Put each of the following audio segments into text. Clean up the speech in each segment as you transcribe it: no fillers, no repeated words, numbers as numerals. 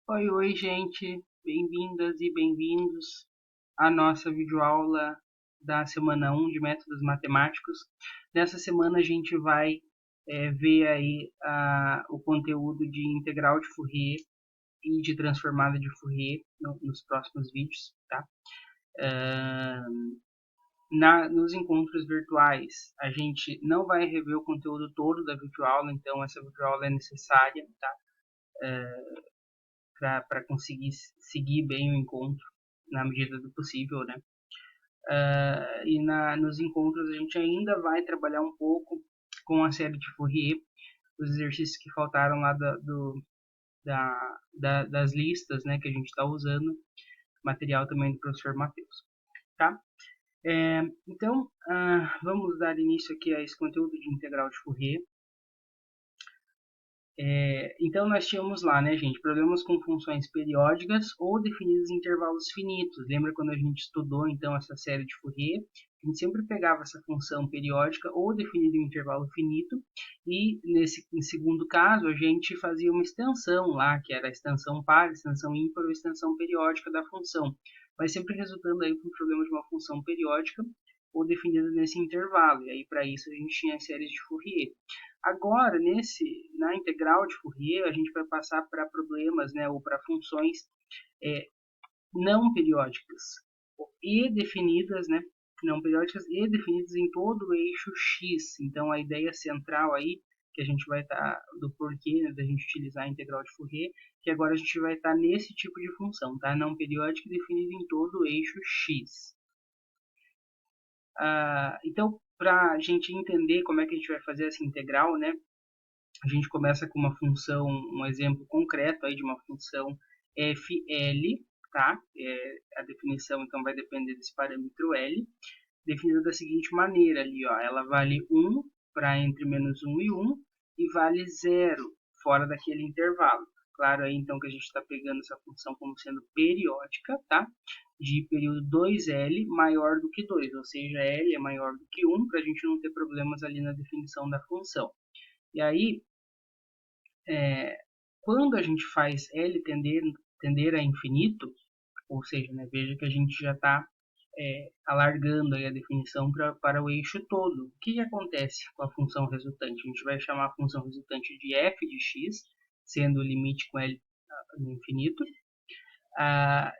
Oi, gente, bem-vindas e bem-vindos à nossa videoaula da semana 1 de métodos matemáticos. Nessa semana a gente vai ver aí o conteúdo de integral de Fourier e de transformada de Fourier nos próximos vídeos, tá? Nos encontros virtuais, a gente não vai rever o conteúdo todo da videoaula, então essa videoaula é necessária, tá? Para conseguir seguir bem o encontro na medida do possível, né? Nos encontros a gente ainda vai trabalhar um pouco com a série de Fourier, os exercícios que faltaram lá das listas, né, que a gente está usando, material também do professor Matheus, tá? Então, vamos dar início aqui a esse conteúdo de integral de Fourier. Então, nós tínhamos lá, né, gente, problemas com funções periódicas ou definidas em intervalos finitos. Lembra quando a gente estudou, então, essa série de Fourier? A gente sempre pegava essa função periódica ou definida em intervalo finito e, em segundo caso, a gente fazia uma extensão lá, que era a extensão par, extensão ímpar ou extensão periódica da função. Mas sempre resultando aí para um problema de uma função periódica ou definida nesse intervalo. E aí, para isso, a gente tinha as séries de Fourier. Agora, na integral de Fourier, a gente vai passar para problemas, né, ou para funções é, não periódicas e definidas, né, não periódicas e definidas em todo o eixo x. Então, a ideia central aí que a gente vai estar do porquê, né, da gente utilizar a integral de Fourier, que agora a gente vai estar nesse tipo de função, tá? Não periódica e definida em todo o eixo x. Então, para a gente entender como é que a gente vai fazer essa integral, né, a gente começa com uma função, um exemplo concreto aí de uma função fl, tá? A definição então vai depender desse parâmetro L, definida da seguinte maneira ali, ó, ela vale 1 para entre menos 1 e 1 e vale 0 fora daquele intervalo. Claro aí então que a gente está pegando essa função como sendo periódica, tá? De período 2L maior do que 2, ou seja, L é maior do que 1 para a gente não ter problemas ali na definição da função. E aí, quando a gente faz L tender a infinito, ou seja, né, veja que a gente já está alargando aí a definição para o eixo todo. O que acontece com a função resultante? A gente vai chamar a função resultante de f de x, sendo o limite com L no infinito.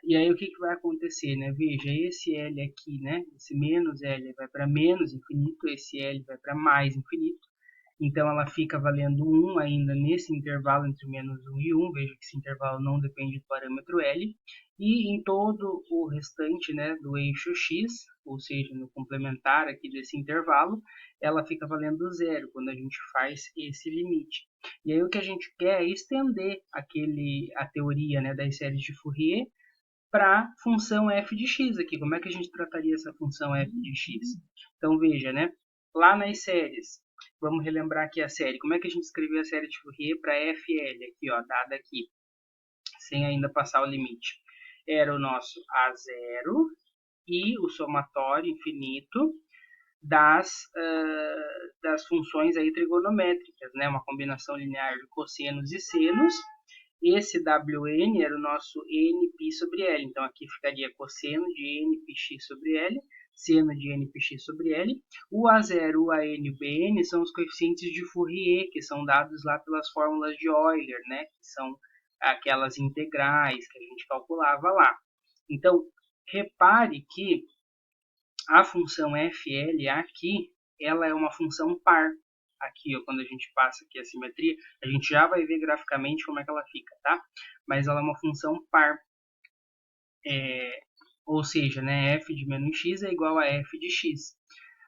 E aí o que vai acontecer? Né? Veja, esse L aqui, né, esse menos L vai para menos infinito, esse L vai para mais infinito. Então, ela fica valendo 1 ainda nesse intervalo entre menos 1 e 1. Veja que esse intervalo não depende do parâmetro L. E em todo o restante, né, do eixo x, ou seja, no complementar aqui desse intervalo, ela fica valendo 0 quando a gente faz esse limite. E aí o que a gente quer é estender a teoria, né, das séries de Fourier para a função f de x aqui. Como é que a gente trataria essa função f de x? Então, veja, né? Lá nas séries, vamos relembrar aqui a série. Como é que a gente escreveu a série de Fourier para fl, aqui, ó, dada aqui, sem ainda passar o limite? Era o nosso A0 e o somatório infinito das funções aí trigonométricas, né? Uma combinação linear de cossenos e senos. Esse Wn era o nosso nπ sobre L. Então, aqui ficaria cosseno de nπx sobre L, seno de nπx sobre L. O A0, o AN e o BN são os coeficientes de Fourier, que são dados lá pelas fórmulas de Euler, né? Que são aquelas integrais que a gente calculava lá. Então, repare que a função fl aqui, ela é uma função par. Aqui, ó, quando a gente passa aqui a simetria, a gente já vai ver graficamente como é que ela fica, tá? Mas ela é uma função par. Ou seja, né, f de menos x é igual a f de x.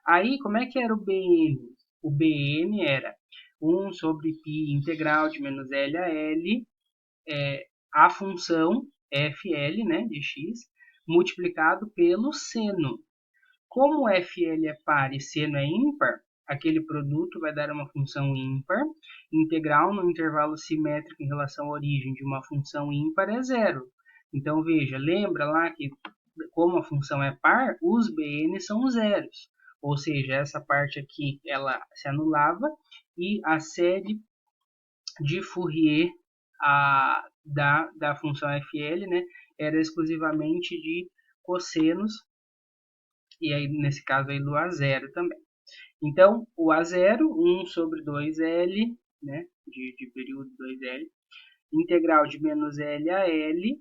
Aí, como é que era o Bn? O Bn era 1 sobre π integral de menos L a L, a função fl, né, de x, multiplicado pelo seno. Como fl é par e seno é ímpar, aquele produto vai dar uma função ímpar. Integral no intervalo simétrico em relação à origem de uma função ímpar é zero. Então, veja, lembra lá que como a função é par, os bn são zeros. Ou seja, essa parte aqui ela se anulava e a série de Fourier da função FL, né, era exclusivamente de cossenos, e aí nesse caso aí do A0 também. Então, o A0, 1 sobre 2L, né, de período 2L, integral de menos L a L,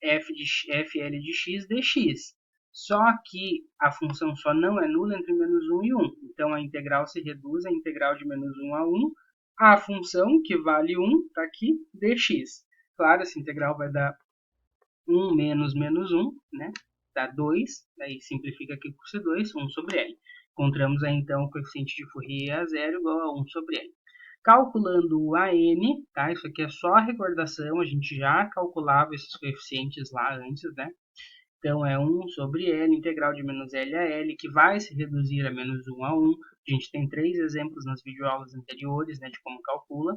FL de x dx. Só que a função só não é nula entre menos 1 e 1. Então, a integral se reduz a integral de menos 1 a 1. A função, que vale 1, está aqui, dx. Claro, essa integral vai dar 1 menos menos 1, né? Dá 2, daí simplifica aqui por C2, 1 sobre L. Encontramos aí, então, o coeficiente de Fourier A0 igual a 1 sobre L. Calculando o AN, tá? Isso aqui é só recordação, a gente já calculava esses coeficientes lá antes, né? Então, é 1 sobre L, integral de menos L a L, que vai se reduzir a menos 1 a 1. A gente tem 3 exemplos nas videoaulas anteriores, né, de como calcula.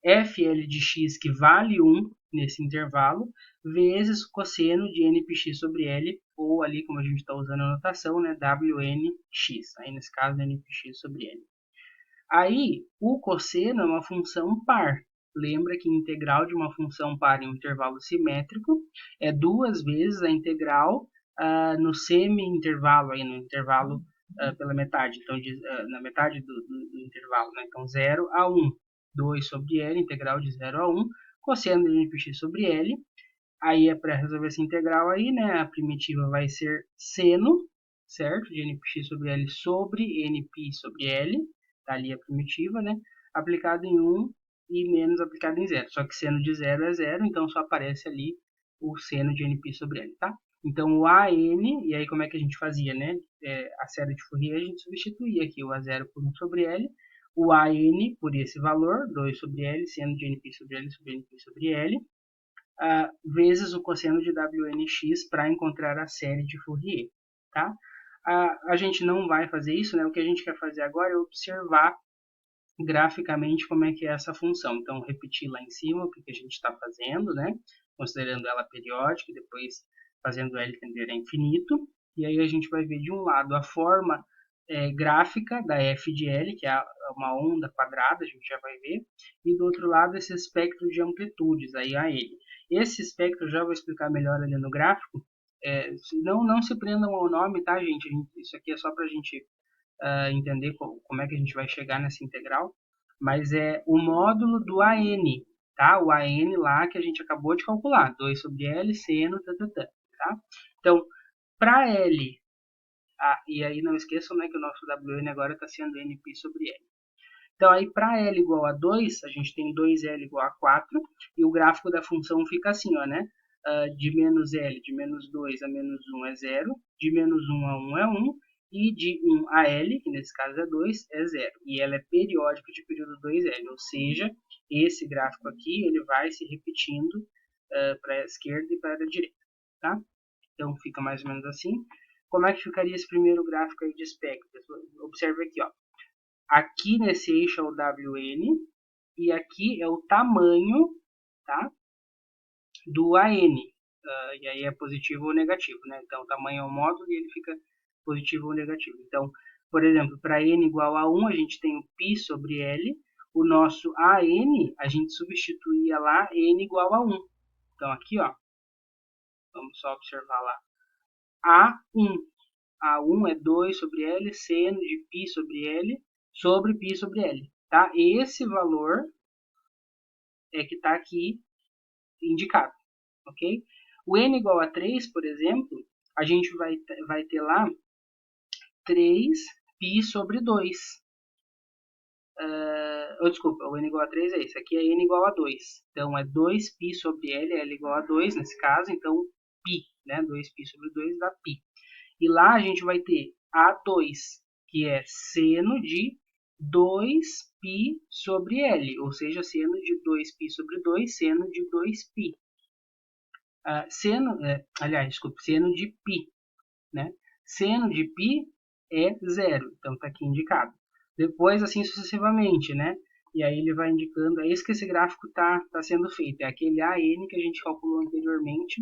FL de x, que vale 1 nesse intervalo, vezes cosseno de npx sobre L, ou ali, como a gente está usando a notação, né, WNX. Aí, nesse caso, npx sobre L. Aí, o cosseno é uma função par. Lembra que a integral de uma função par em um intervalo simétrico é 2 vezes a integral no semi-intervalo, aí no intervalo pela metade, então na metade do intervalo, né? Então 0 a 1, 2 sobre L, integral de 0 a 1, cosseno de npx sobre L. Aí é para resolver essa integral aí, né? A primitiva vai ser seno, certo? De npx sobre L sobre np sobre L, tá ali a primitiva, né? Aplicado em 1 e menos aplicado em 0. Só que seno de 0 é 0, então só aparece ali o seno de np sobre L, tá? Então o AN, e aí como é que a gente fazia, né? A série de Fourier a gente substituía aqui o A0 por 1 sobre L, o AN por esse valor, 2 sobre L, seno de np sobre L sobre np sobre L, vezes o cosseno de WNX para encontrar a série de Fourier, tá? A gente não vai fazer isso, né? O que a gente quer fazer agora é observar graficamente como é que é essa função. Então, repetir lá em cima o que a gente está fazendo, né? Considerando ela periódica e depois fazendo ela tender a infinito. E aí a gente vai ver de um lado a forma gráfica da f de L, que é uma onda quadrada, a gente já vai ver, e do outro lado esse espectro de amplitudes, aí a L. Esse espectro eu já vou explicar melhor ali no gráfico. Não se prendam ao nome, tá, gente? Isso aqui é só para a gente entender como é que a gente vai chegar nessa integral, mas é o módulo do AN, tá? O AN lá que a gente acabou de calcular, 2 sobre L, seno, tá? Então, para L, e aí não esqueçam, né, que o nosso WN agora está sendo NP sobre L. Então, aí para L igual a 2, a gente tem 2L igual a 4, e o gráfico da função fica assim, ó, né? De menos L, de menos 2 a menos 1 é 0, de menos 1 a 1 é 1, e de 1 a L, que nesse caso é 2, é 0. E ela é periódica de período 2L, ou seja, esse gráfico aqui ele vai se repetindo para a esquerda e para a direita, tá? Então fica mais ou menos assim. Como é que ficaria esse primeiro gráfico aí de espectro? Observe aqui, ó. Aqui nesse eixo é o WN e aqui é o tamanho, tá, do AN. E aí é positivo ou negativo, né? Então o tamanho é o módulo e ele fica positivo ou negativo. Então, por exemplo, para N igual a 1, a gente tem o π sobre L. O nosso AN, a gente substituía lá N igual a 1. Então aqui, ó, vamos só observar lá. A1. A1 é 2 sobre L, seno de π sobre L, sobre π sobre L. Tá? Esse valor é que está aqui indicado. Ok? O n igual a 3, por exemplo, a gente vai ter lá 3π sobre 2. Desculpa, o n igual a 3 é esse. Aqui é n igual a 2. Então, é 2π sobre L, L igual a 2 nesse caso. Então, π, né? 2π sobre 2 dá π. E lá a gente vai ter A2, que é seno de 2π sobre L, ou seja, seno de 2π sobre 2, seno de 2π. Seno de π, né? Seno de π é zero, então está aqui indicado. Depois, assim sucessivamente, né? E aí ele vai indicando, é isso que esse gráfico está sendo feito, é aquele AN que a gente calculou anteriormente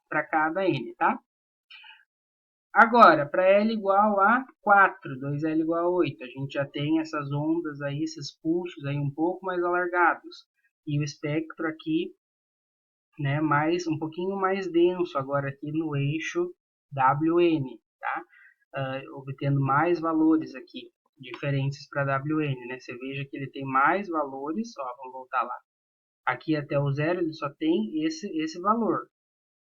para cada N, tá? Agora, para L igual a 4, 2L igual a 8, a gente já tem essas ondas aí, esses pulsos aí um pouco mais alargados. E o espectro aqui né, um pouquinho mais denso agora aqui no eixo WN, tá? Obtendo mais valores aqui, diferentes para WN, né? Você veja que ele tem mais valores, ó, vamos voltar lá. Aqui até o zero ele só tem esse valor.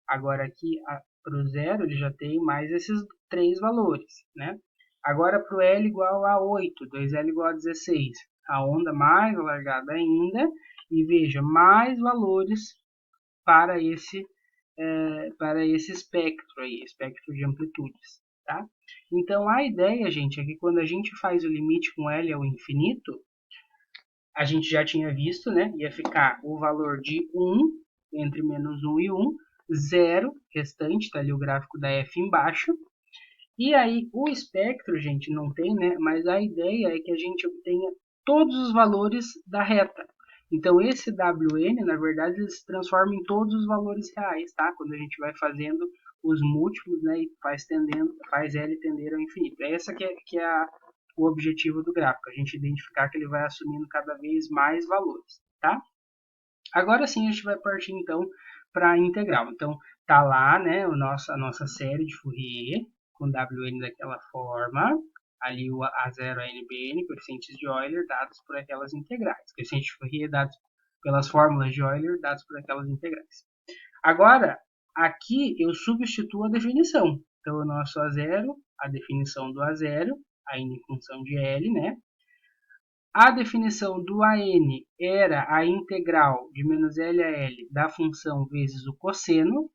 Agora aqui para o zero ele já tem mais esses três valores, né? Agora para o L igual a 8, 2L igual a 16. A onda mais alargada ainda, e veja, mais valores para esse espectro aí, espectro de amplitudes, tá? Então a ideia, gente, é que quando a gente faz o limite com L ao infinito, a gente já tinha visto, né? Ia ficar o valor de 1, entre menos 1 e 1, 0, restante, tá ali o gráfico da F embaixo. E aí, o espectro, gente, não tem, né? Mas a ideia é que a gente obtenha todos os valores da reta. Então, esse WN, na verdade, ele se transforma em todos os valores reais, tá? Quando a gente vai fazendo os múltiplos, né? E faz L tender ao infinito. Essa que é o objetivo do gráfico, a gente identificar que ele vai assumindo cada vez mais valores, tá? Agora sim a gente vai partir então para a integral. Então tá lá, né, a nossa série de Fourier com Wn daquela forma, ali o A0, a NBN, coeficientes de Euler dados por aquelas integrais, coeficientes de Fourier dados pelas fórmulas de Euler dados por aquelas integrais. Agora, aqui eu substituo a definição. Então o nosso A0, a definição do A0, a n em função de L, né? A definição do AN era a integral de menos L a L da função vezes o cosseno.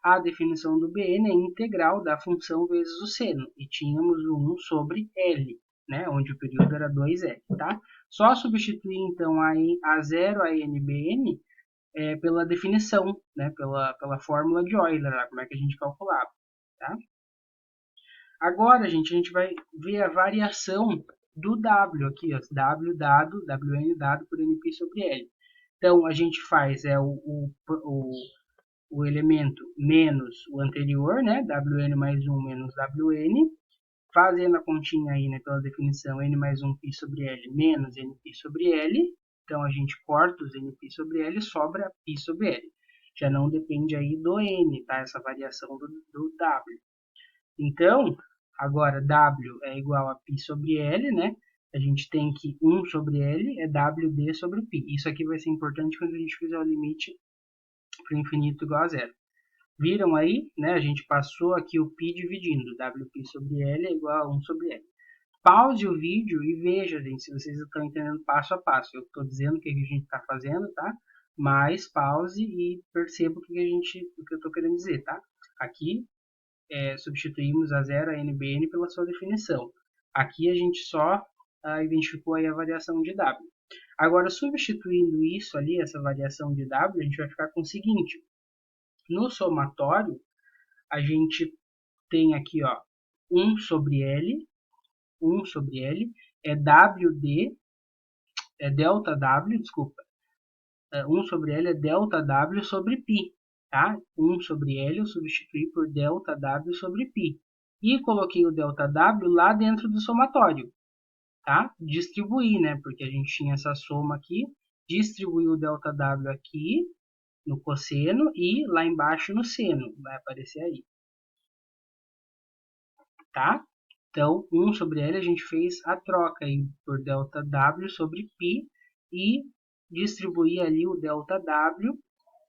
A definição do BN é a integral da função vezes o seno. E tínhamos o 1 sobre L, né? Onde o período era 2L, tá? Só substituir, então, a 0 a NBN pela definição, né? Pela fórmula de Euler, como é que a gente calculava, tá? Agora, gente, a gente vai ver a variação do W aqui, ó, W dado, Wn dado por Np sobre L. Então, a gente faz o elemento menos o anterior, né? Wn mais 1 menos Wn, fazendo a continha aí, né, pela definição, n mais 1 π sobre L menos Np sobre L. Então, a gente corta os Np sobre L e sobra π sobre L. Já não depende aí do N, tá? Essa variação do W. Então, agora W é igual a π sobre L, né? A gente tem que 1 sobre L é WD sobre π. Isso aqui vai ser importante quando a gente fizer o limite para o infinito igual a zero. Viram aí, né? A gente passou aqui o π dividindo. Wπ sobre L é igual a 1 sobre L. Pause o vídeo e veja, gente, se vocês estão entendendo passo a passo. Eu estou dizendo o que a gente está fazendo, tá? Mas pause e perceba o que eu estou querendo dizer, tá? Aqui substituímos a 0 a NBN pela sua definição. Aqui a gente só identificou aí a variação de W. Agora, substituindo isso ali, essa variação de W, a gente vai ficar com o seguinte. No somatório, a gente tem aqui, ó, 1 sobre L é WD, é delta W, desculpa. 1 sobre L é delta W sobre π. Tá? 1 sobre L eu substituí por delta W sobre π. E coloquei o delta W lá dentro do somatório. Tá? Distribuí, né? Porque a gente tinha essa soma aqui. Distribuí o delta W aqui no cosseno e lá embaixo no seno. Vai aparecer aí. Tá? Então, 1 sobre L a gente fez a troca aí por delta W sobre π e distribuir ali o delta W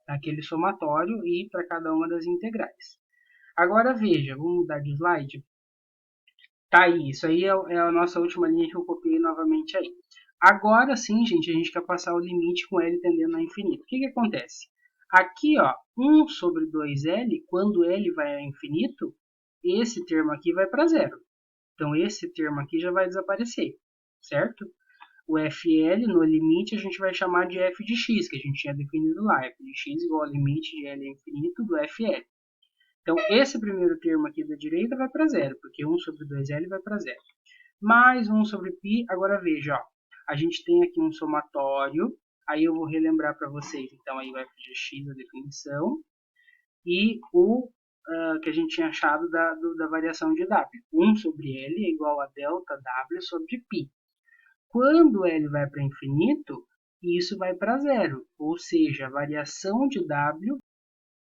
naquele somatório e para cada uma das integrais. Agora veja, vamos mudar de slide. Tá aí, isso aí é a nossa última linha que eu copiei novamente aí. Agora sim, gente, a gente quer passar o limite com L tendendo a infinito. O que acontece? Aqui, ó, 1 sobre 2L, quando L vai a infinito, esse termo aqui vai para zero. Então, esse termo aqui já vai desaparecer, certo? O FL, no limite, a gente vai chamar de f de x, que a gente tinha definido lá. F de x igual ao limite de L infinito do FL. Então, esse primeiro termo aqui da direita vai para zero, porque 1 sobre 2L vai para zero. Mais 1 sobre π, agora veja, ó, a gente tem aqui um somatório, aí eu vou relembrar para vocês, então aí o f de x, a definição, e o que a gente tinha achado da variação de W. 1 sobre L é igual a delta W sobre π. Quando L vai para infinito, e isso vai para zero, ou seja, a variação de W